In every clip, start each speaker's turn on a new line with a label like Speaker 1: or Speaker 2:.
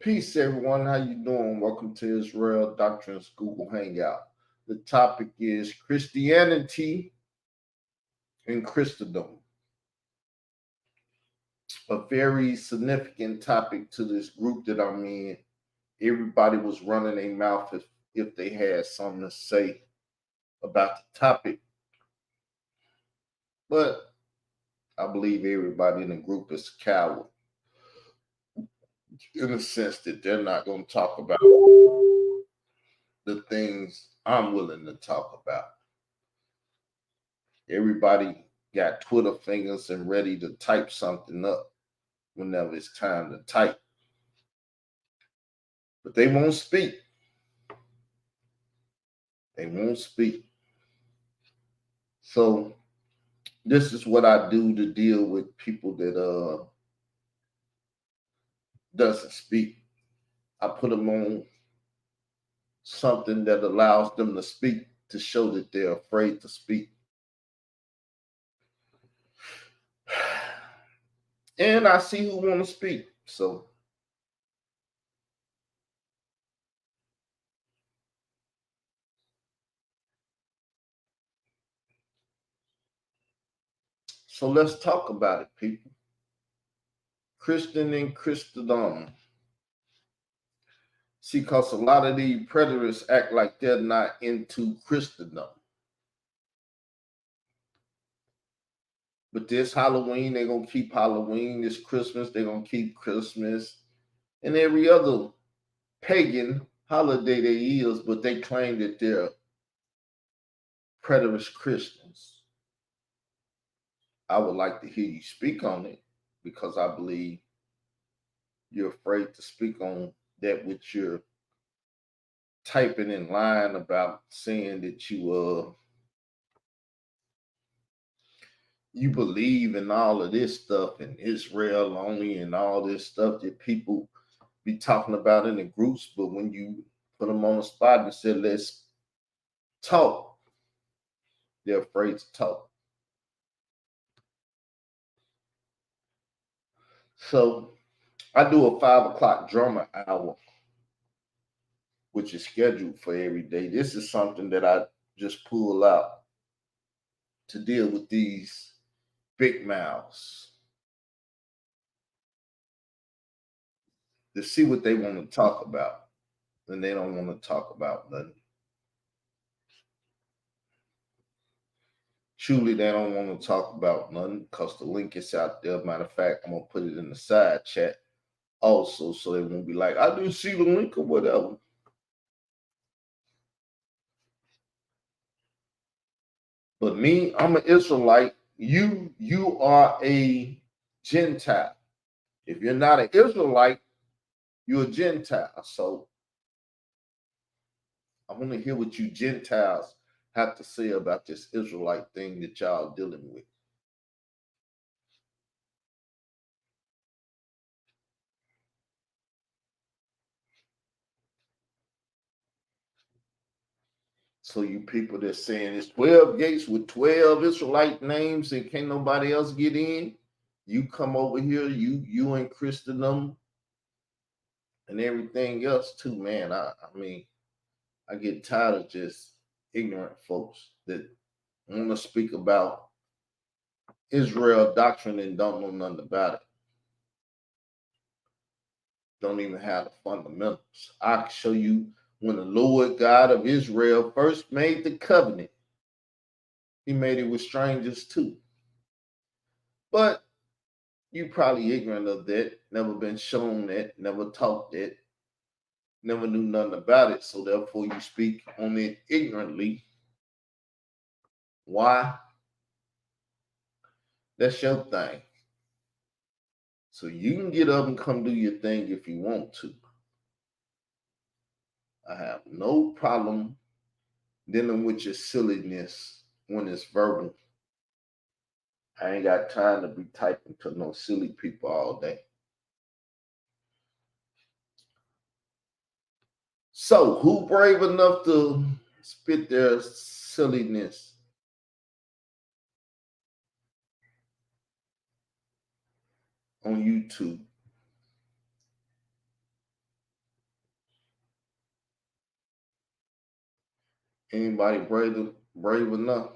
Speaker 1: Peace, everyone. How you doing? Welcome to Israel Doctrines Google Hangout. The topic is Christianity and Christendom. A very significant topic to this group that I'm in. Everybody was running their mouth if they had something to say about the topic. But I believe everybody in the group is a coward in the sense that they're not going to talk about the things I'm willing to talk about. Everybody got Twitter fingers and ready to type something up whenever it's time to type. But they won't speak. They won't speak. So this is what I do to deal with people that doesn't speak. I put them on something that allows them to speak to show that they're afraid to speak. And I see who want to speak. So let's talk about it, people. Christian and Christendom. See, because a lot of these preterists act like they're not into Christendom. But this Halloween, they're going to keep Halloween. This Christmas, they're going to keep Christmas. And every other pagan holiday there is, but they claim that they're preterist Christians. I would like to hear you speak on it because I believe you're afraid to speak on that which you're typing in line about, saying that you believe in all of this stuff in Israel only and all this stuff that people be talking about in the groups, but when you put them on the spot and said, let's talk, they're afraid to talk. So I do a 5 o'clock drama hour, which is scheduled for every day. This is something that I just pull out to deal with these big mouths, to see what they want to talk about. And they don't want to talk about nothing. Truly, they don't want to talk about nothing because the link is out there. Matter of fact, I'm going to put it in the side chat also so they won't be like, I didn't see the link or whatever. But me, I'm an Israelite. You are a Gentile. If you're not an Israelite, you're a Gentile. So I want to hear what you Gentiles have to say about this Israelite thing that y'all dealing with. So you people that saying it's 12 gates with 12 Israelite names and can't nobody else get in, you come over here, you in Christendom and everything else too, man. I mean, I get tired of just ignorant folks that want to speak about Israel doctrine and don't know nothing about it. Don't even have the fundamentals. I can show you when the Lord God of Israel first made the covenant, he made it with strangers too. But you probably ignorant of that, never been shown that, never taught that, never knew nothing about it. So therefore you speak on it ignorantly. Why? That's your thing. So you can get up and come do your thing if you want to. I have no problem dealing with your silliness when it's verbal. I ain't got time to be typing to no silly people all day. So who brave enough to spit their silliness on YouTube? Anybody brave enough?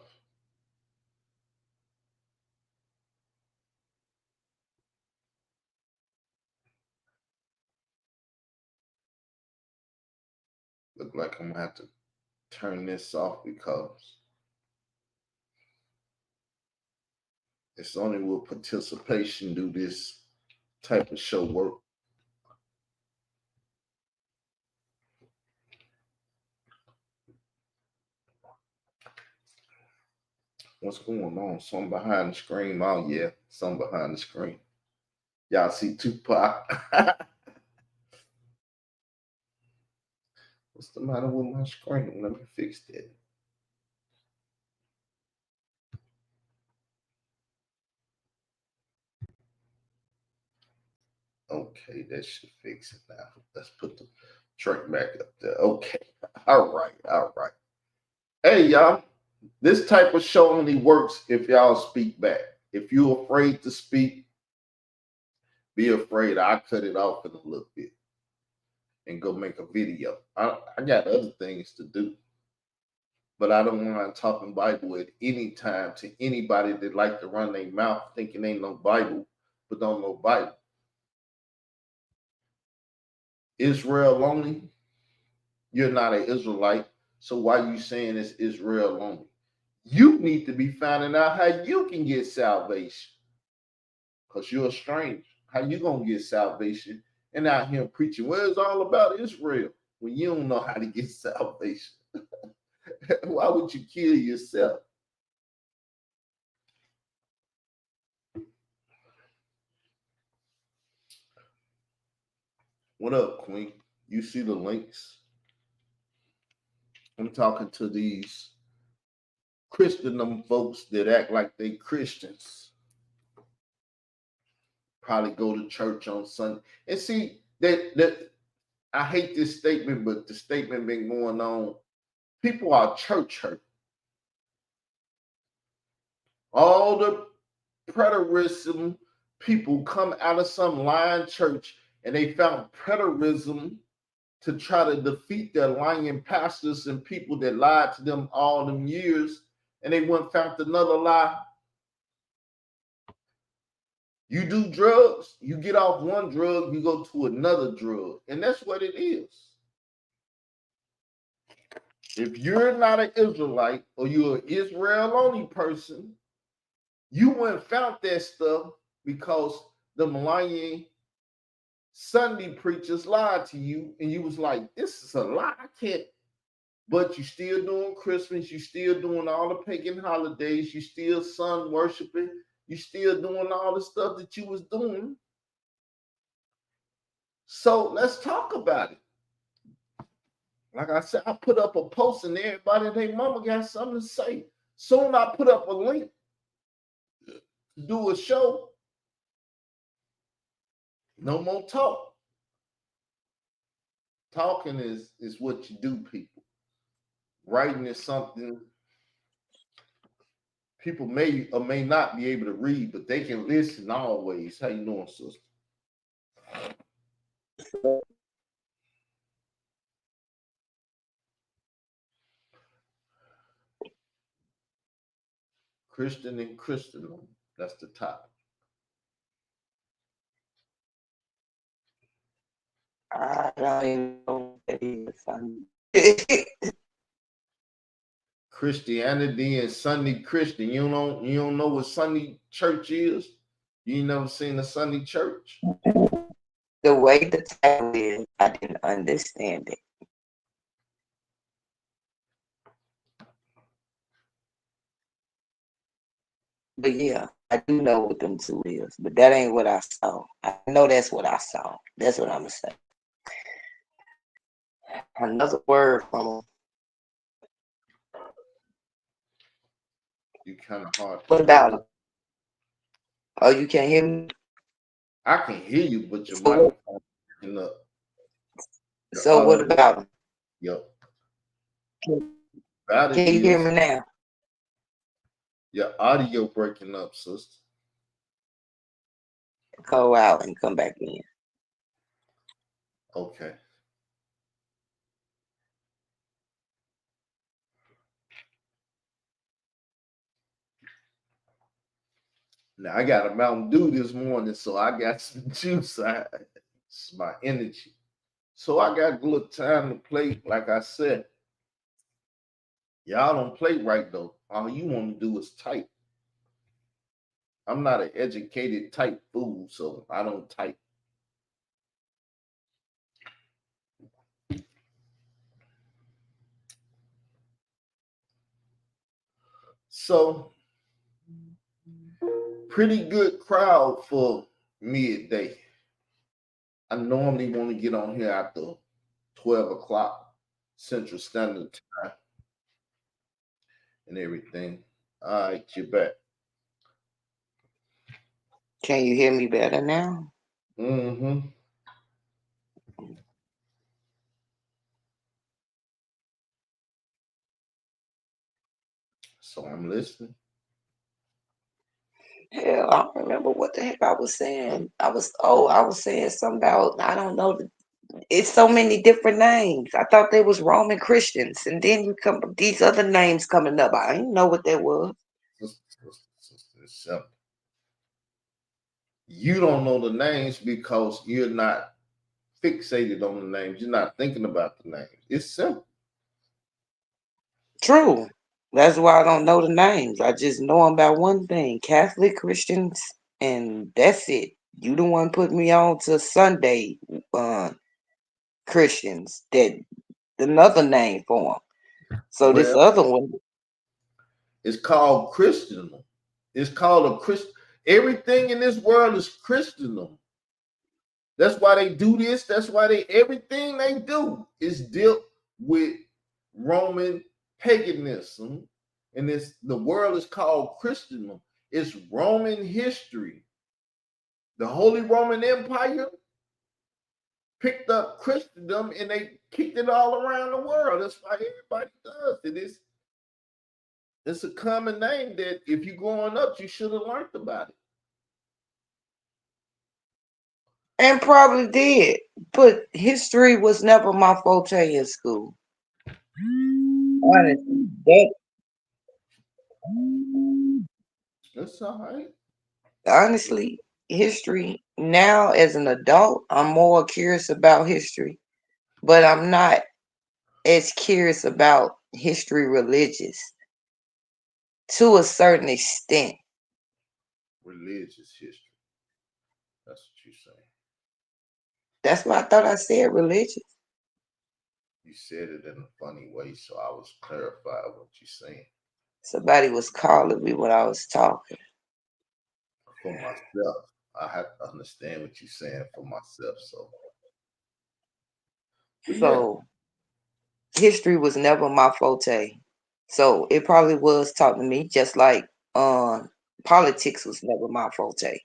Speaker 1: Look like I'm gonna have to turn this off because it's only with participation do this type of show work. What's going on? Something behind the screen. Oh yeah, something behind the screen. Y'all see Tupac. What's the matter with my screen? Let me fix that. Okay, that should fix it now. Let's put the track back up there. Okay. All right. Hey, y'all. This type of show only works if y'all speak back. If you're afraid to speak, be afraid. I cut it off in a little bit and go make a video. I got other things to do, but I don't want to talking Bible at any time to anybody that like to run their mouth thinking ain't no Bible, but don't know Bible. Israel only, you're not an Israelite, so why you saying it's Israel only? You need to be finding out how you can get salvation, because you're a stranger. How you gonna get salvation and out here preaching? Well, it's all about Israel when you don't know how to get salvation. Why would you kill yourself? What up, Queen? You see the links? I'm talking to these Christendom folks that act like they Christians. Probably go to church on Sunday. And see, that I hate this statement, but the statement been going on. People are church hurt. All the preterism people come out of some lying church and they found preterism to try to defeat their lying pastors and people that lied to them all them years, and they went found another lie. You do drugs, you get off one drug, you go to another drug, and that's what it is. If you're not an Israelite or you're an Israel only person, you went found that stuff because the lying Sunday preachers lied to you, and you was like, this is a lie. I can't. But you still doing Christmas, you still doing all the pagan holidays, you still sun worshiping, you still doing all the stuff that you was doing. So let's talk about it. Like I said, I put up a post and everybody and their mama got something to say. Soon I put up a link to do a show. No more talk. Talking is what you do, people. Writing is something people may or may not be able to read, but they can listen always. How you doing, sister? Christian and Christendom. That's the topic.
Speaker 2: I don't even know what that is.
Speaker 1: Christianity and Sunday Christian. You don't know what Sunday church is? You ain't never seen a Sunday church?
Speaker 2: The way the title is, I didn't understand it. But yeah, I do know what them two is, but that ain't what I saw. I know that's what I saw. That's what I'm gonna say. Another word from them.
Speaker 1: You kind of hard.
Speaker 2: What about them? Oh, you can't hear me?
Speaker 1: I can hear you, but your
Speaker 2: So
Speaker 1: microphone picking up.
Speaker 2: So what about them?
Speaker 1: Yep.
Speaker 2: Can you hear me now?
Speaker 1: Your audio breaking up, sister.
Speaker 2: Go out and come back in.
Speaker 1: Okay. Now I got a Mountain Dew this morning, so I got some juice. It's my energy. So I got a little time to play. Like I said, y'all don't play right though. All you want to do is type. I'm not an educated type fool, so I don't type. So pretty good crowd for midday. I normally want to get on here after 12 o'clock Central Standard Time and everything. All right, you're back.
Speaker 2: Can you hear me better now?
Speaker 1: Mm-hmm. So I'm listening.
Speaker 2: Hell, I don't remember what the heck I was saying. I was saying something about I don't know. It's so many different names. I thought they was Roman Christians, and then you come these other names coming up. I didn't know what that was.
Speaker 1: It's simple. You don't know the names because you're not fixated on the names. You're not thinking about the names. It's simple.
Speaker 2: True. That's why I don't know the names. I just know about one thing: Catholic Christians, and that's it. You the one put me on to Sunday uh, Christians. That another name for them. So this
Speaker 1: Well,
Speaker 2: other one,
Speaker 1: it's called Christendom. It's called a Christ. Everything in this world is Christendom. That's why they do this. That's why everything they do is dealt with Roman paganism. And the world is called Christendom. It's Roman history. The Holy Roman Empire picked up Christendom and they kicked it all around the world. That's why everybody does it. It's a common name that if you're growing up, you should have learned about it.
Speaker 2: and probably did, but history was never my forte in school. Honestly, that
Speaker 1: That's all right.
Speaker 2: honestly, history now as an adult, I'm more curious about history, but I'm not as curious about history religious to a certain extent.
Speaker 1: Religious history. That's what you're saying.
Speaker 2: That's why I thought I said religious.
Speaker 1: You said it in a funny way, so I was clarifying what you're saying.
Speaker 2: Somebody was calling me when I was talking.
Speaker 1: For myself, I have to understand what you're saying for myself. So, but yeah,
Speaker 2: So history was never my forte. So it probably was taught to me, just like politics was never my forte.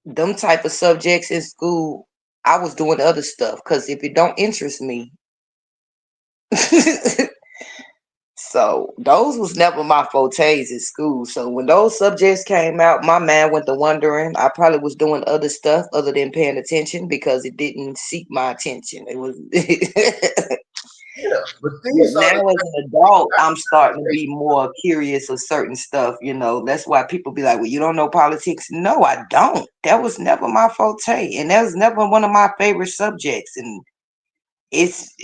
Speaker 2: Them type of subjects in school, I was doing other stuff because if it don't interest me, so those was never my fortes in school. So when those subjects came out, my mind went to wondering. I probably was doing other stuff other than paying attention because it didn't seek my attention. It was.
Speaker 1: yeah. But
Speaker 2: But
Speaker 1: these are
Speaker 2: now
Speaker 1: the
Speaker 2: as an adult, I'm starting to be more curious of certain stuff. That's why people be like, "Well, you don't know politics." No, I don't. That was never my forte, and that was never one of my favorite subjects. And it's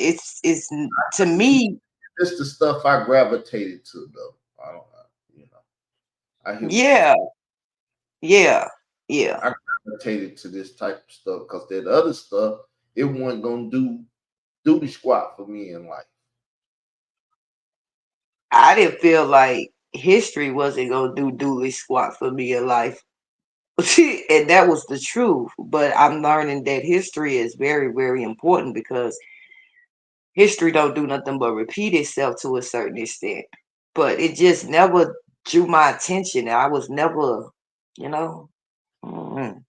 Speaker 2: to me,
Speaker 1: it's the stuff I gravitated to, though. I don't know, I hear what you.
Speaker 2: yeah, yeah, yeah.
Speaker 1: I gravitated to this type of stuff because that other stuff it wasn't gonna do the squat for me in life.
Speaker 2: I didn't feel like history wasn't gonna do dooley squat for me in life. And that was the truth. But I'm learning that history is very, very important because history don't do nothing but repeat itself to a certain extent. But it just never drew my attention. I was never, you know. mm.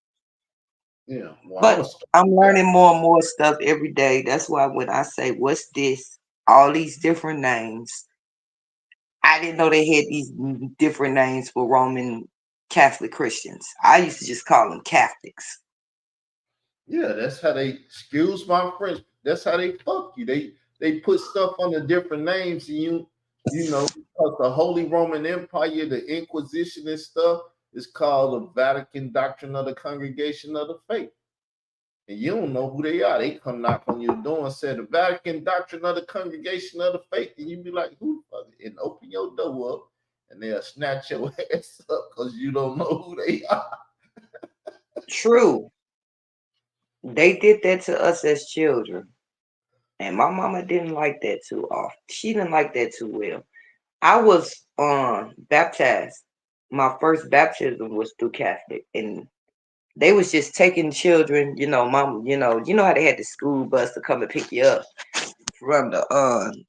Speaker 1: Yeah, well, I'm
Speaker 2: But
Speaker 1: a
Speaker 2: I'm
Speaker 1: guy.
Speaker 2: learning more and more stuff every day. That's why when I say, "What's this?" All these different names. I didn't know they had these different names for Roman Catholic Christians. I used to just call them Catholics.
Speaker 1: Yeah, that's how they excuse my French. That's how they fuck you. They put stuff under different names, and because the Holy Roman Empire, the Inquisition and stuff. It's called the Vatican Doctrine of the Congregation of the Faith. And you don't know who they are. They come knock on your door and say the Vatican Doctrine of the Congregation of the Faith, and you be like, who the fuck? And open your door up, and they'll snatch your ass up because you don't know who they are.
Speaker 2: True. They did that to us as children. And my mama didn't like that too often. She didn't like that too well. I was baptized. My first baptism was through Catholic, and they was just taking children, mom, how they had the school bus to come and pick you up from the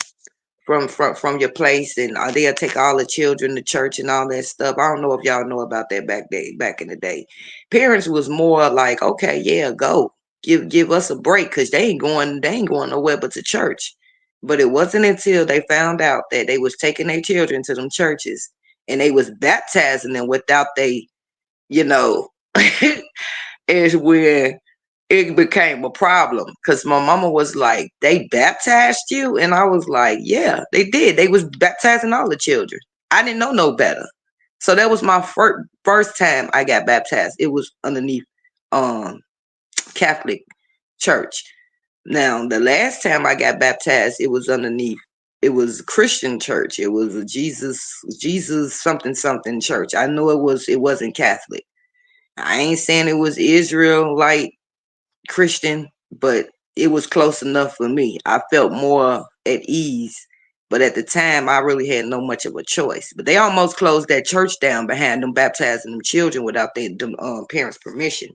Speaker 2: from your place, and they'll take all the children to church and all that stuff. I don't know if y'all know about that back in the day. Parents was more like, okay, yeah, go give us a break because they ain't going nowhere but to church. But it wasn't until they found out that they was taking their children to them churches and they was baptizing them without they, you know, is when it became a problem because my mama was like, they baptized you? And I was like, yeah, they did. They was baptizing all the children. I didn't know no better. So that was my first time I got baptized. It was underneath Catholic church. Now, the last time I got baptized, it was a Christian church. It was a Jesus something something church. I know it wasn't Catholic. I ain't saying it was Israelite Christian, but it was close enough for me. I felt more at ease. But at the time, I really had no much of a choice. But they almost closed that church down behind them baptizing them children without their parents' permission.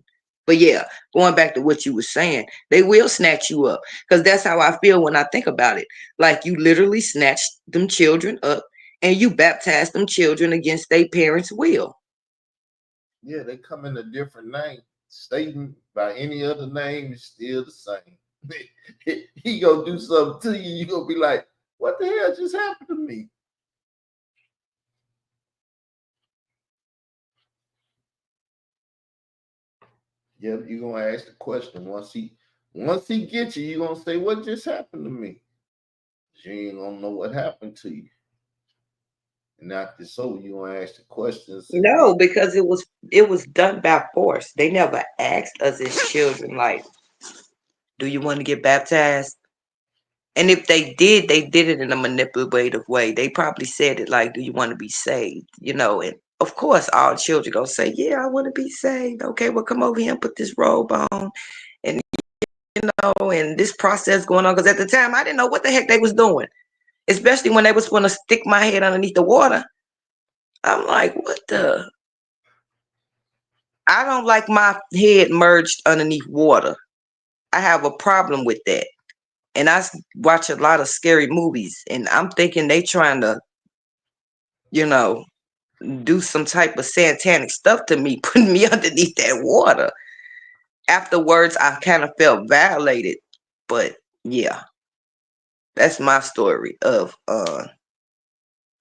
Speaker 2: But yeah, going back to what you were saying, they will snatch you up because that's how I feel when I think about it. Like you literally snatched them children up and you baptized them children against their parents' will.
Speaker 1: Yeah, they come in a different name. Satan by any other name is still the same. He gonna do something to you. You gonna be like, "What the hell just happened to me?" Yeah, you gonna ask the question once he gets you. You gonna say, "What just happened to me?" You ain't gonna know what happened to you. And after so, you gonna ask the questions and then
Speaker 2: No, because it was done by force. They never asked us as children, like, do you want to get baptized? And if they did it in a manipulative way. They probably said it like, do you want to be saved? And of course all children gonna say, yeah, I want to be saved. Okay, well come over here and put this robe on. And and this process going on. Because at the time I didn't know what the heck they was doing. Especially when they was gonna stick my head underneath the water. I'm like, what the? I don't like my head merged underneath water. I have a problem with that. And watch a lot of scary movies, and I'm thinking they trying to, you know, do some type of satanic stuff to me, putting me underneath that water. Afterwards, I kind of felt violated. But yeah, that's my story of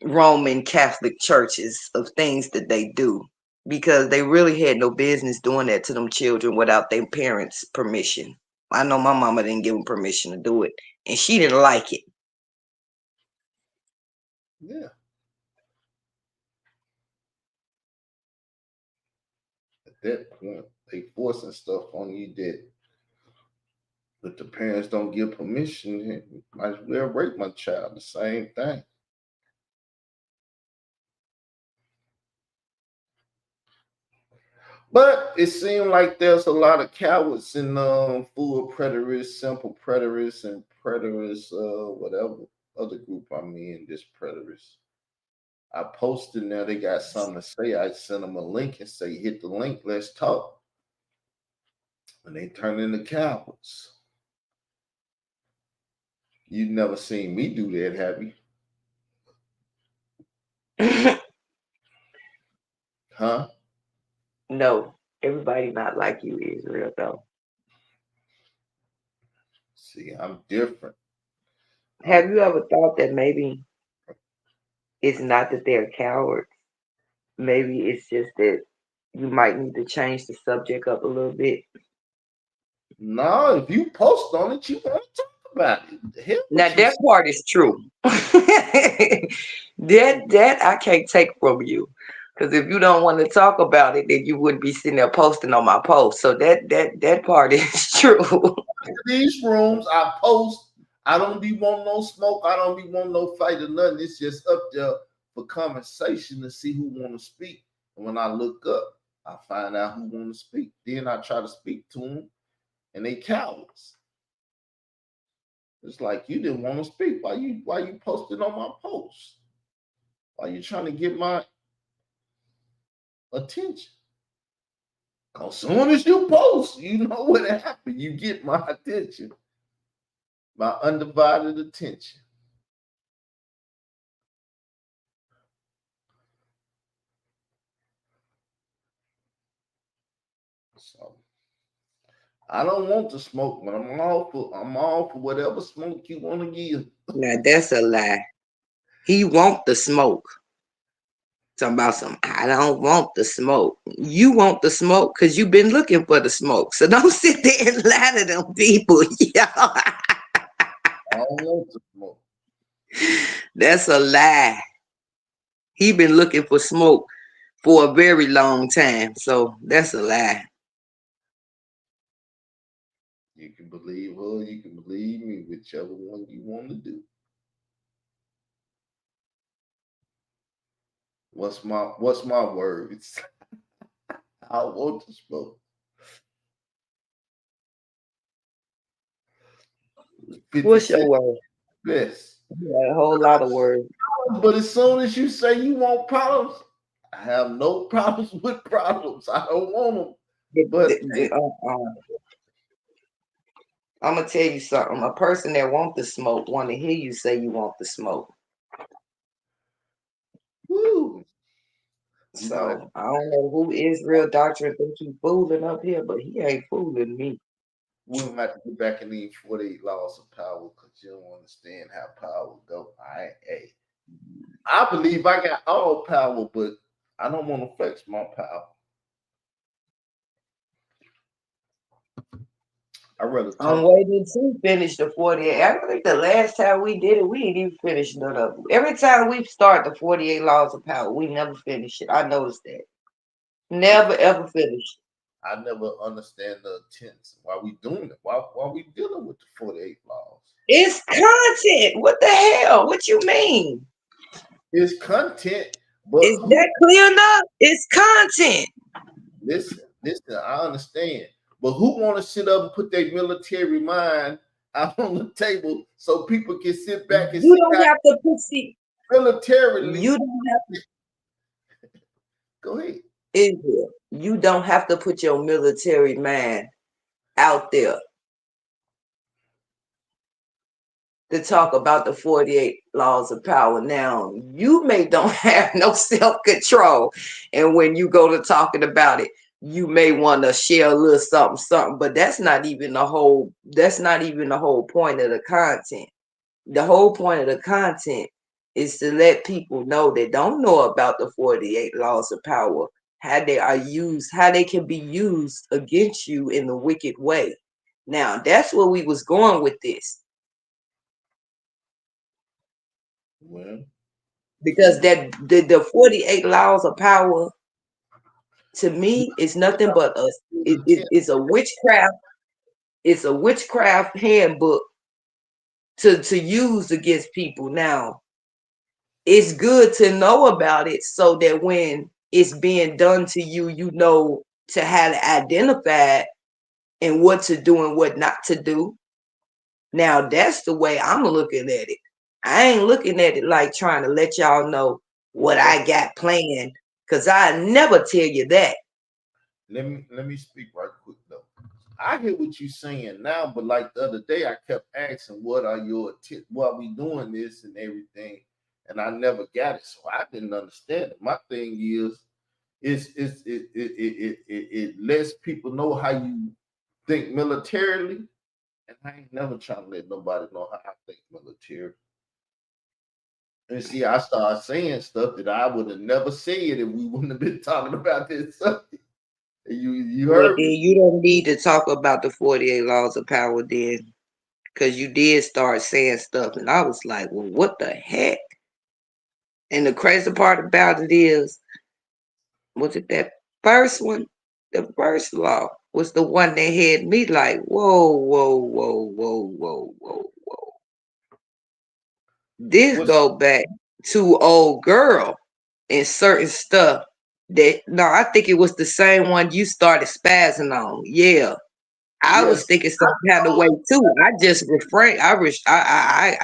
Speaker 2: Roman Catholic churches, of things that they do. Because they really had no business doing that to them children without their parents' permission. I know my mama didn't give them permission to do it, and she didn't like it.
Speaker 1: yeah. At that point, they forcing stuff on you that if the parents don't give permission, might as well rape my child. The same thing. But it seemed like there's a lot of cowards in full preterists, simple preterists, and preterists, whatever other group I'm in, this preterists. I posted now, they got something to say. I sent them a link and say, hit the link, let's talk. And they turn into cowards. You've never seen me do that, have you? Huh?
Speaker 2: No, everybody not like you, Israel, though.
Speaker 1: See, I'm different.
Speaker 2: Have you ever thought that maybe it's not that they're cowards? Maybe it's just that you might need to change the subject up a little bit.
Speaker 1: No, if you post on it, you want to talk about it. The hell
Speaker 2: Now
Speaker 1: what you
Speaker 2: that
Speaker 1: say?
Speaker 2: part is true. that I can't take from you. Because if you don't want to talk about it, then you wouldn't be sitting there posting on my post. So that part is true.
Speaker 1: These rooms I post, I don't be want no smoke. I don't be want no fight or nothing. It's just up there for conversation to see who want to speak. And when I look up, I find out who want to speak. Then I try to speak to them, and they cowards. It's like you didn't want to speak. Why you posted on my post? Why you trying to get my attention? Cause soon as you post, you know what happened. You get my attention, my undivided attention. So I don't want to smoke, but I'm all for whatever smoke you want to give.
Speaker 2: Now that's a lie. He want the smoke. Talking about some, I don't want the smoke. You want the smoke because you've been looking for the smoke. So don't sit there and lie to them people. Yeah.
Speaker 1: I don't want to smoke.
Speaker 2: That's a lie. He been looking for smoke for a very long time. So that's a lie.
Speaker 1: You can believe her, you can believe me, whichever one you want to do. What's my words? I want to smoke. 50
Speaker 2: What's your
Speaker 1: Cent
Speaker 2: word?
Speaker 1: best.
Speaker 2: You got a whole lot of words.
Speaker 1: But as soon as you say you want problems, I have no problems with problems. I don't want them. But hey,
Speaker 2: I'm gonna tell you something. A person that want the smoke want to hear you say you want the smoke.
Speaker 1: woo, you know that
Speaker 2: So I don't know who Israel Doctrine think he fooling up here, but he ain't fooling me.
Speaker 1: we don't have to get back in these 48 laws of power because you don't understand how power go. I believe I got all power, but I don't want to flex my power. I rather
Speaker 2: I'm
Speaker 1: talk.
Speaker 2: waiting to finish the 48. I think the last time we did it, we didn't even finish none of them. Every time we start the 48 laws of power, we never finish it. I noticed that. Never ever finish.
Speaker 1: I never understand the intents. Why we doing it? Why we dealing with the 48 laws?
Speaker 2: It's content. What the hell? What you mean?
Speaker 1: It's content, but
Speaker 2: Is
Speaker 1: who
Speaker 2: that clear enough? It's content.
Speaker 1: listen, I understand. But who want to sit up and put their military mind out on the table so people can sit back and
Speaker 2: You
Speaker 1: see
Speaker 2: don't
Speaker 1: how
Speaker 2: have to put see.
Speaker 1: militarily?
Speaker 2: You don't have to.
Speaker 1: Go ahead.
Speaker 2: Israel, you don't have to put your military man out there to talk about the 48 laws of power. Now, you may don't have no self-control. And when you go to talking about it, you may want to share a little something, but that's not even the whole point of the content. The whole point of the content is to let people know that don't know about the 48 laws of power, how they can be used against you in the wicked way. Now, that's where we was going with this.
Speaker 1: Well,
Speaker 2: Because that the 48 laws of power to me is nothing but it's a witchcraft, it's a witchcraft handbook to use against people. Now, it's good to know about it so that when it's being done to you, you know to how to identify it and what to do and what not to do. Now that's the way I'm looking at it. I ain't looking at it like trying to let y'all know what I got planned, because I never tell you that.
Speaker 1: let me speak right quick though. I hear what you're saying now, but like the other day, I kept asking, "What are your tips? Why we doing this and everything?" And I never got it, so I didn't understand it. My thing is, it lets people know how you think militarily, and I ain't never trying to let nobody know how I think military. And see, I started saying stuff that I would have never said if we wouldn't have been talking about this subject. You
Speaker 2: Well,
Speaker 1: heard
Speaker 2: then
Speaker 1: me?
Speaker 2: you don't need to talk about the 48 laws of power then, because you did start saying stuff, and I was like, well, what the heck? And the crazy part about it is, Was it that first one? The first law was the one that had me like, whoa, whoa, whoa, whoa, whoa, whoa, whoa. This
Speaker 1: What's
Speaker 2: go back to old girl and certain stuff that no, I think it was the same one you started spazzing on. Yeah. I was
Speaker 1: yes?
Speaker 2: thinking some kind of way too. I just refrained. I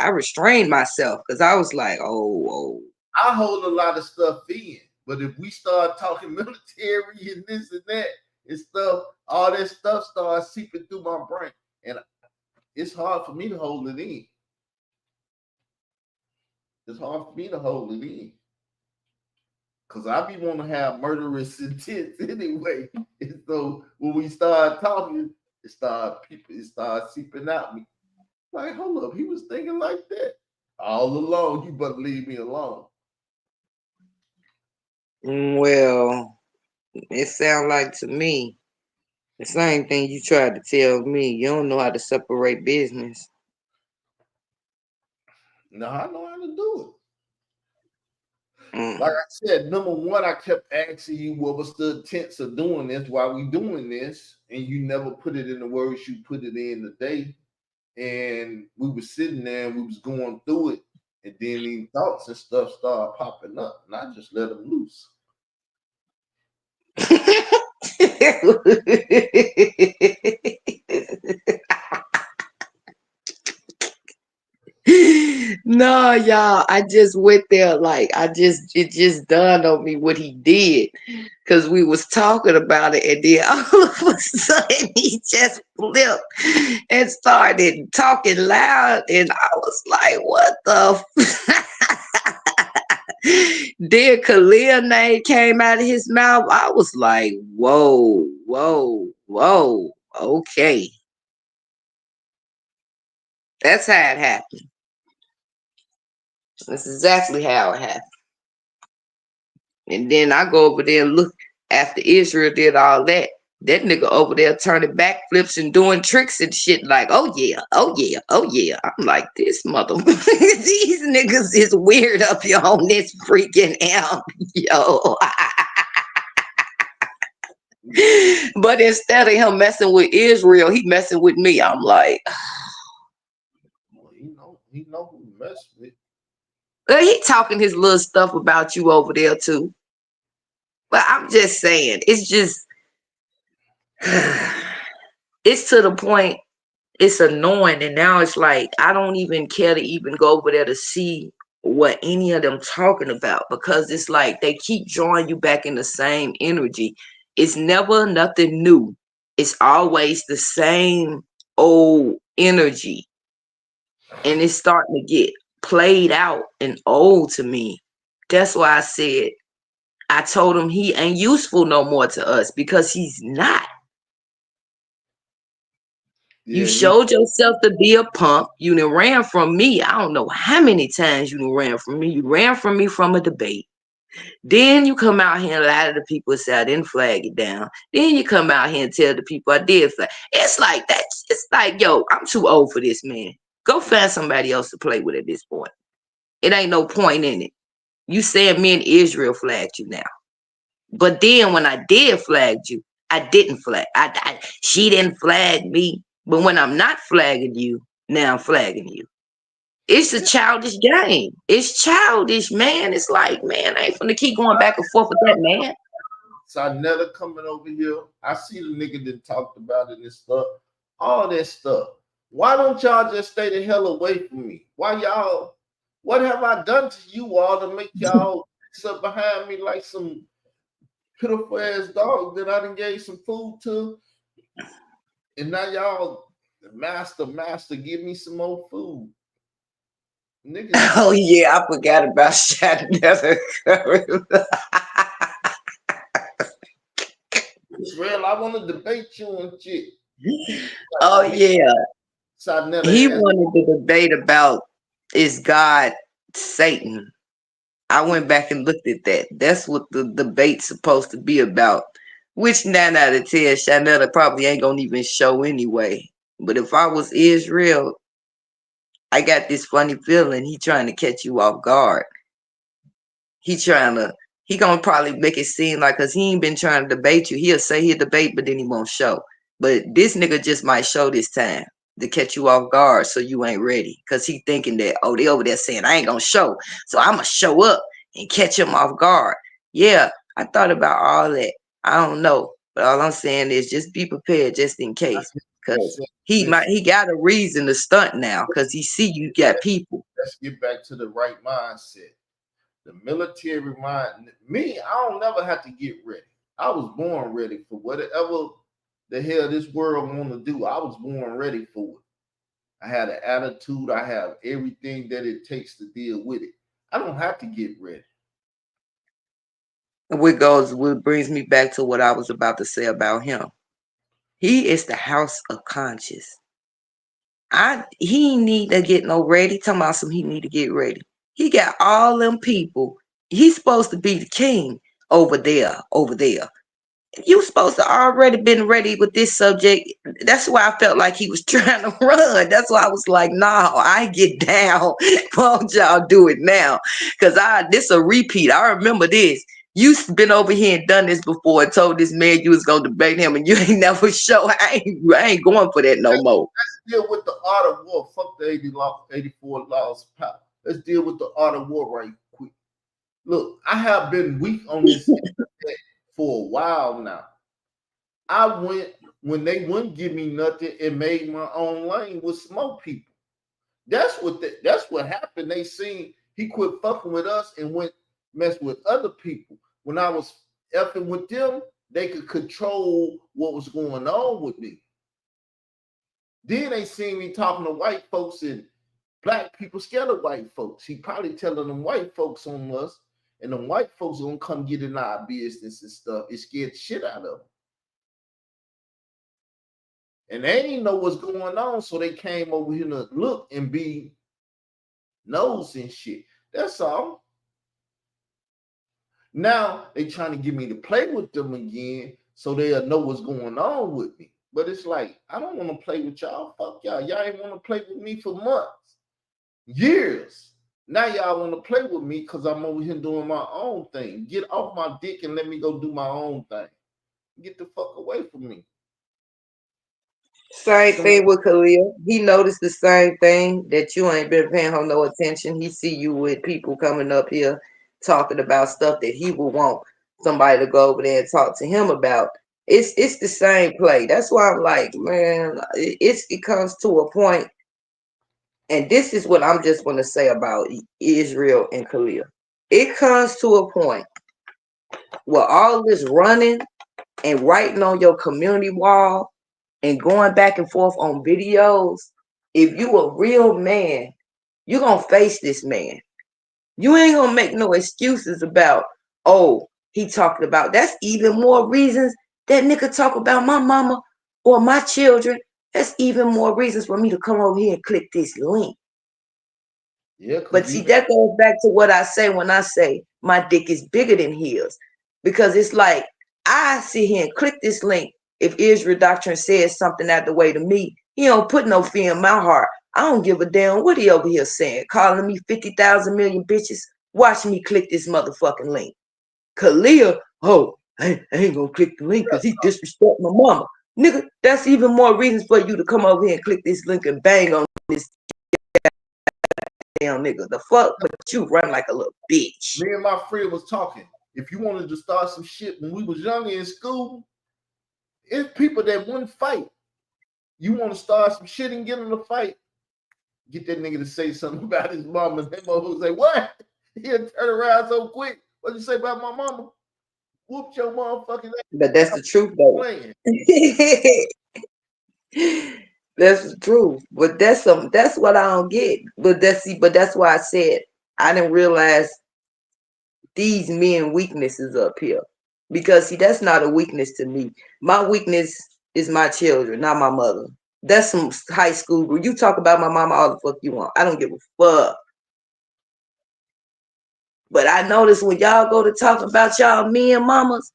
Speaker 2: restrained myself because I was like, oh,
Speaker 1: I hold a lot of stuff in, but if we start talking military and this and that and stuff, all that stuff starts seeping through my brain, and it's hard for me to hold it in. It's hard for me to hold it in because I be want to have murderous intent anyway. And so when we start talking, it start seeping out me. Like, hold up, he was thinking like that all along. You better leave me alone.
Speaker 2: well, it sound like to me the same thing you tried to tell me. You don't know how to separate business.
Speaker 1: No, I know how to do it. Like
Speaker 2: Mm.
Speaker 1: I said, number one, I kept asking you what was the intents of doing this, why we doing this, and you never put it in the words you put it in today. And we were sitting there and we was going through it, and then these thoughts and stuff started popping up, and I just let them loose.
Speaker 2: No, y'all, I just went there like it just dawned on me what he did because we was talking about it and then all of a sudden he just flipped and started talking loud and I was like, what the then Khalil name came out of his mouth. I was like, whoa, whoa, whoa, okay. That's how it happened. That's exactly how it happened. And then I go over there and look after Israel did all that. That nigga over there turning backflips and doing tricks and shit like, oh yeah, oh yeah, oh yeah. I'm like, this mother, these niggas is weird up here on this freaking amp, yo. But instead of him messing with Israel, he messing with me. I'm like,
Speaker 1: Well, he know who to mess with.
Speaker 2: well, he talking his little stuff about you over there too. But I'm just saying, it's just, it's to the point it's annoying and now it's like I don't even care to even go over there to see what any of them talking about because it's like they keep drawing you back in the same energy. It's never nothing new. It's always the same old energy and it's starting to get played out and old to me. That's why I said I told him he ain't useful no more to us because he's not. You
Speaker 1: Yeah,
Speaker 2: showed yourself to be a punk. You done ran from me. I don't know how many times you done ran from me. You ran from me from a debate. Then you come out here and lie to the people and say I didn't flag it down. Then you come out here and tell the people I did flag. It's like that's it's like, yo, I'm too old for this, man. Go find somebody else to play with at this point. It ain't no point in it. You saying me and Israel flagged you now. But then when I did flag you, I didn't flag. She didn't flag me. But when I'm not flagging you, now I'm flagging you. It's a
Speaker 1: yeah.
Speaker 2: childish game. It's childish, man. It's like, man, I ain't finna keep going back and forth with that man.
Speaker 1: Sarnetta coming over here. I see the nigga that talked about it and stuff. All that stuff. Why don't y'all just stay the hell away from me? Why y'all? What have I done to you all to make y'all sit behind me like some pitiful ass dog that I done gave some food to? And now y'all, master, give me some more food. Niggas,
Speaker 2: Oh yeah, I forgot about Shattered.
Speaker 1: it's real. I want to debate you and shit. People
Speaker 2: Oh
Speaker 1: like
Speaker 2: yeah. He
Speaker 1: Sarnetta ass.
Speaker 2: wanted to debate about is God Satan. I went back and looked at that. That's what the debate's supposed to be about. Which 9 out of 10, Shanetta probably ain't gonna even show anyway. But if I was Israel, I got this funny feeling he trying to catch you off guard. He trying to he gonna probably make it seem like, cause he ain't been trying to debate you. He'll say he'll debate, but then he won't show. But this nigga just might show this time to catch you off guard, so you ain't ready. Cause he thinking that, oh, they over there saying I ain't gonna show, so I'm gonna show up and catch him off guard. Yeah, I thought about all that. I don't know, but all I'm saying is just be prepared, just in
Speaker 1: I
Speaker 2: case,
Speaker 1: get what you're
Speaker 2: cause
Speaker 1: saying. Listen,
Speaker 2: he got a reason to stunt now, cause he see you got people.
Speaker 1: let's get back to the right mindset. The military mind, me, I don't never have to get ready. I was born ready for whatever the hell this world want to do. I was born ready for it. I had an attitude. I have everything that it takes to deal with it. I don't have to get ready.
Speaker 2: What brings me back to what I was about to say about him. He is the house of conscience. He ain't need to get no ready. Talking about some he need to get ready. He got all them people. He's supposed to be the king over there, over there. You supposed to already been ready with this subject. That's why I felt like he was trying to run. That's why I was like, nah, I get down. Why don't y'all do it now? Cause this a repeat. I remember this. You been over here and done this before and told this man you was gonna debate him and you ain't never show. I ain't going for that no more.
Speaker 1: Let's deal with the art of war. Fuck the 84 laws of power. Let's deal with the art of war right quick. Look, I have been weak on this for a while now. I went when they wouldn't give me nothing and made my own lane with smoke people. That's what happened. They seen he quit fucking with us and went mess with other people. When I was effing with them, they could control what was going on with me. Then they seen me talking to white folks and black people scared of white folks. He probably telling them white folks on us, and them white folks gonna come get in our business and stuff. It scared the shit out of them. And they didn't know what's going on, so they came over here to look and be nose and shit. That's all. Now they trying to get me to play with them again so they'll know what's going on with me. But it's like, I don't want to play with y'all. Fuck y'all. Y'all ain't want to play with me for months, years. Now y'all want to play with me because I'm over here doing my own thing. Get off my dick and let me go do my own thing. Get the fuck away from me.
Speaker 2: Same
Speaker 1: Some
Speaker 2: thing with Khalil. He noticed the same thing that you ain't been paying him no attention. He see you with people coming up here talking about stuff that he would want somebody to go over there and talk to him about. It's the same play. That's why I'm like, man, it comes to a point, and this is what I'm just gonna say about Israel and Khalil. It comes to a point where all this running and writing on your community wall and going back and forth on videos, if you a real man, you gonna face this man. You ain't gonna make no excuses about, oh, he talking about. That's even more reasons that nigga talk about my mama or my children. That's even more reasons for me to come over here and click this link.
Speaker 1: yeah,
Speaker 2: But
Speaker 1: because
Speaker 2: see,
Speaker 1: even
Speaker 2: that goes back to what I say when I say my dick is bigger than his. Because it's like I sit here and click this link. If Israel Doctrine says something out the way to me, he don't put no fear in my heart. I don't give a damn what he over here saying. Calling me 50,000 million bitches. Watch me click this motherfucking link. Khalil, oh, I ain't gonna click the link because he disrespect my mama. Nigga, that's even more reasons for you to come over here and click this link and bang on this damn nigga. The fuck, but you run like a little bitch.
Speaker 1: me and my friend was talking. If you wanted to start some shit when we was younger in school, it's people that wouldn't fight. You want to start some shit and get in a fight, get that nigga to say something about his mama. And that motherfucker say, what? He'll turn around so quick. What you say about my mama? Whoop your motherfucking ass.
Speaker 2: But that's the truth, though.
Speaker 1: Playing.
Speaker 2: That's the truth. But that's what I don't get. But that's why I said I didn't realize these men weaknesses up here. Because see, that's not a weakness to me. My weakness is my children, not my mother. That's some high school. You talk about my mama all the fuck you want. I don't give a fuck. But I notice when y'all go to talk about y'all men mamas,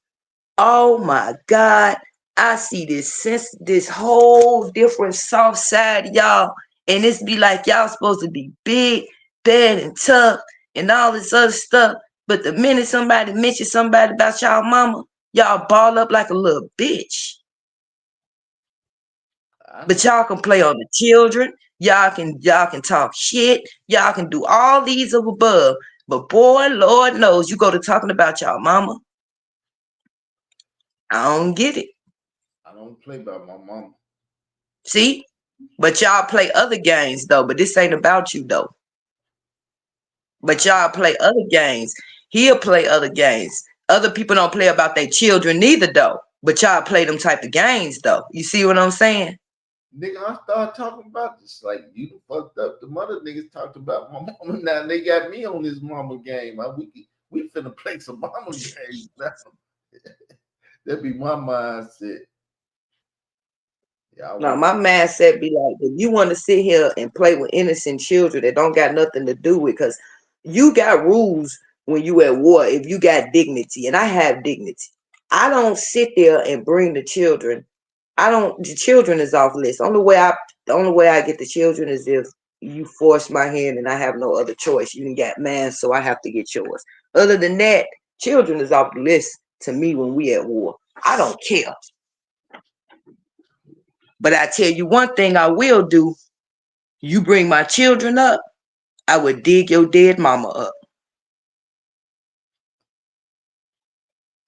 Speaker 2: oh my God, I see this whole different soft side of y'all. And it's be like y'all supposed to be big, bad, and tough and all this other stuff. But the minute somebody mentions somebody about y'all mama, y'all ball up like a little bitch.
Speaker 1: I
Speaker 2: But
Speaker 1: know.
Speaker 2: y'all can play on the children. Y'all can talk shit. Y'all can do all these of above. But boy, Lord knows you go to talking about y'all mama. I don't get it.
Speaker 1: I don't play by my mama.
Speaker 2: See? But y'all play other games though. But this ain't about you though. But
Speaker 1: I,
Speaker 2: y'all play other games. He'll play other games. Other people don't play about their children neither though. But y'all play them type of games though. You see what I'm saying?
Speaker 1: nigga, I started talking about this. Like, you done fucked up. The mother niggas talked about my mama. Now they got me on this mama game. We finna play some mama games now. That be my mindset. Yeah, I
Speaker 2: Now
Speaker 1: want
Speaker 2: my mindset be like, if you want to sit here and play with innocent children that don't got nothing to do with, because you got rules when you at war. If you got dignity, and I have dignity, I don't sit there and bring the children. I don't. The children is off list. The only way I get the children is if you force my hand and I have no other choice. You can get mine, so I have to get yours. Other than that, children is off the list to me when we at war. I don't care. But I tell you one thing I will do. You bring my children up, I would dig your dead mama up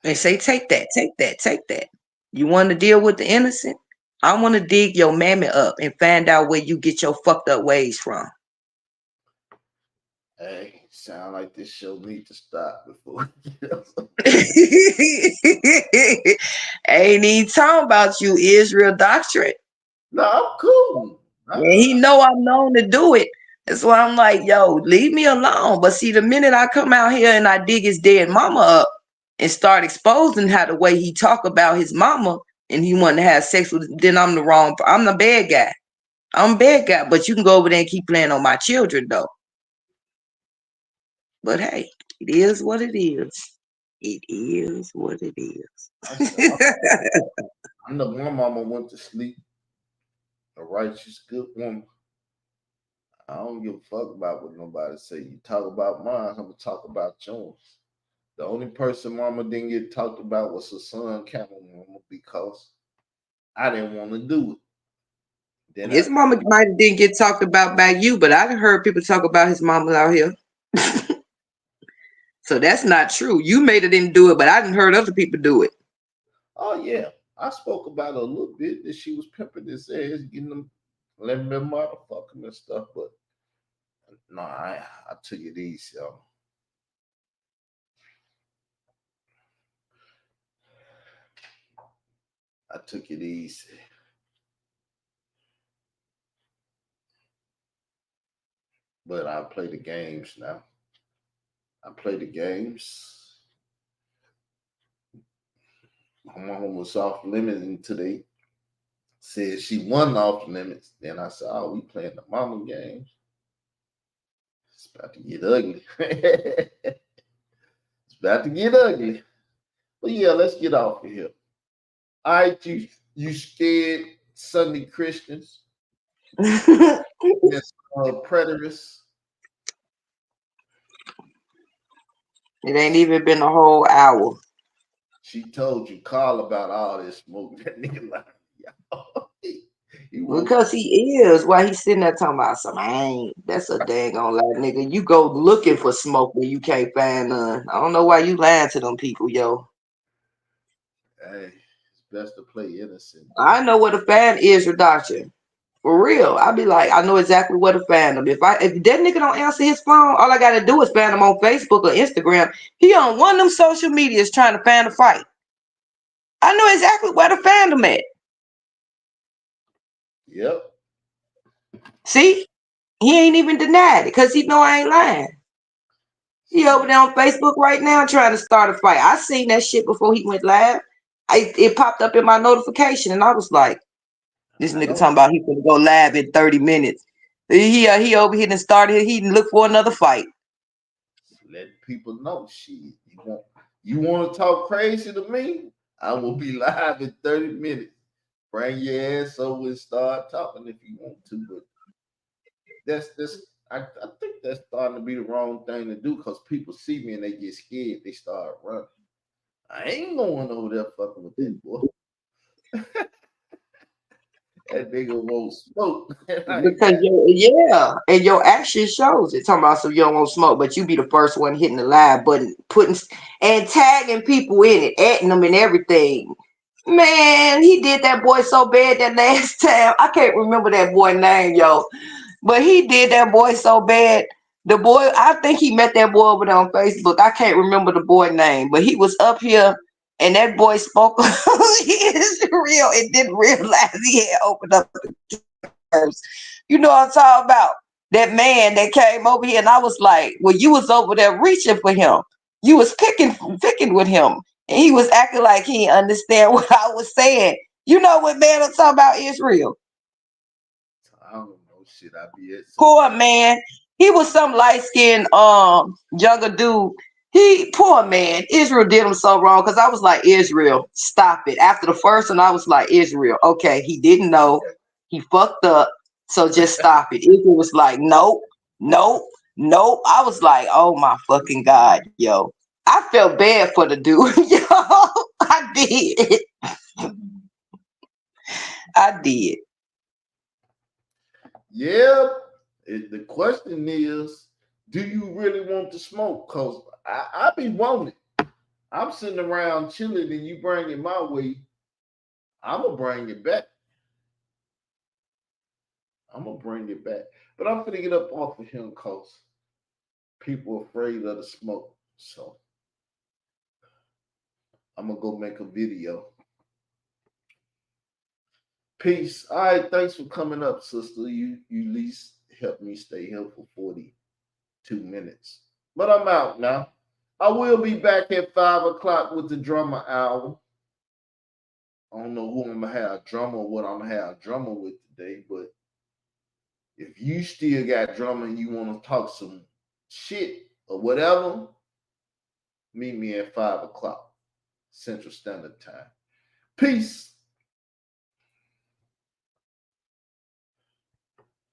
Speaker 2: and say, take that, take that, take that. You want to deal with the innocent? I want to dig your mammy up and find out where you get your fucked up ways from.
Speaker 1: hey, sound like this show need to stop before.
Speaker 2: Ain't even talking about you, Israel doctrine.
Speaker 1: No, I'm cool.
Speaker 2: And he know I'm known to do it. That's why I'm like, yo, leave me alone. But see, the minute I come out here and I dig his dead mama up and start exposing how the way he talk about his mama and he want to have sex with, then I'm the bad guy. I'm a bad guy. But you can go over there and keep playing on my children though. But hey, it is what it is. It is what it
Speaker 1: I said,
Speaker 2: is.
Speaker 1: I know my mama went to sleep, a righteous, good woman. I don't give a fuck about what nobody say. You talk about mine, I'm gonna talk about yours. The only person mama didn't get talked about was her son, Camel Mama, because I didn't want to do it. Then I
Speaker 2: His mama might didn't get talked about by you, but I heard people talk about his mama out here. So that's not true. You made it didn't do it, but I didn't heard other people do it.
Speaker 1: Oh yeah, I spoke about it a little bit that she was pimping his ass, getting them, letting them motherfucking and stuff. But no, I took it easy. I took it easy. But I play the games now. I play the games. My mama was off limits today. Said she wasn't off limits. Then I said, "Oh, we playing the mama games. It's about to get ugly. It's about to get ugly." But yeah, let's get off of here. All right, you scared Sunday Christians?
Speaker 2: It
Speaker 1: Yes, preterists.
Speaker 2: ain't even been a whole hour.
Speaker 1: She told you call about all this smoke. That nigga like, yo, he wants
Speaker 2: Because he is. Why he sitting there talking about some I ain't. That's a dang on lie, nigga. You go looking for smoke when you can't find none. I don't know why you lying to them people, yo.
Speaker 1: hey, it's best to play innocent, man.
Speaker 2: I know what a fan is, your doctor. For real. I be like, I know exactly where to find him. If that nigga don't answer his phone, all I gotta do is find him on Facebook or Instagram. He on one of them social medias trying to find a fight. I know exactly where to find him at.
Speaker 1: Yep.
Speaker 2: See? He ain't even denied it because he know I ain't lying. He over there on Facebook right now trying to start a fight. I seen that shit before he went live. It popped up in my notification and I was like, this
Speaker 1: I
Speaker 2: nigga
Speaker 1: know.
Speaker 2: talking about he gonna go live in 30 minutes. He over here and started. He didn't look for another fight.
Speaker 1: Let people know. Shit, you want to talk crazy to me? I will be live in 30 minutes. Bring your ass over and start talking if you want to. But I think that's starting to be the wrong thing to do because people see me and they get scared. They start running. I ain't going over there fucking with that boy. That nigga won't smoke.
Speaker 2: Because and your action shows it. Talking about so you don't want smoke, but you be the first one hitting the live button, putting and tagging people in it, adding them and everything. Man, he did that boy so bad that last time. I can't remember that boy name, yo. But he did that boy so bad. The boy, I think he met that boy over there on Facebook. I can't remember the boy name, but he was up here and that boy spoke Israel and didn't realize he had opened up the curse. You know what I'm talking about? That man that came over here and I was like, well, you was over there reaching for him. You was picking with him. And he was acting like he didn't understand what I was saying. You know what man I'm talking about, Israel?
Speaker 1: I don't know shit. I be at
Speaker 2: Poor
Speaker 1: somebody.
Speaker 2: man. He was some light skinned younger dude. He poor man. Israel did him so wrong because I was like, Israel, stop it. After the first one, I was like, Israel, okay, he didn't know. He fucked up. So just stop it. Israel was like, nope, nope, nope. I was like, oh my fucking God, yo. I felt bad for the dude. Yo, I did. I did.
Speaker 1: Yeah. The question is, do you really want to smoke? Cause I be wanting it. I'm sitting around chilling and you bring it my way. I'ma bring it back. I'm gonna bring it back. But I'm gonna get up off of him cause people afraid of the smoke. So I'm gonna go make a video. Peace. All right, thanks for coming up, sister. You at least helped me stay here for 42 minutes. But I'm out now. I will be back at 5 o'clock with the drummer hour. I don't know who I'm gonna have drummer or what I'm gonna have drummer with today, but if you still got drummer and you want to talk some shit or whatever, meet me at 5 o'clock Central Standard Time. Peace.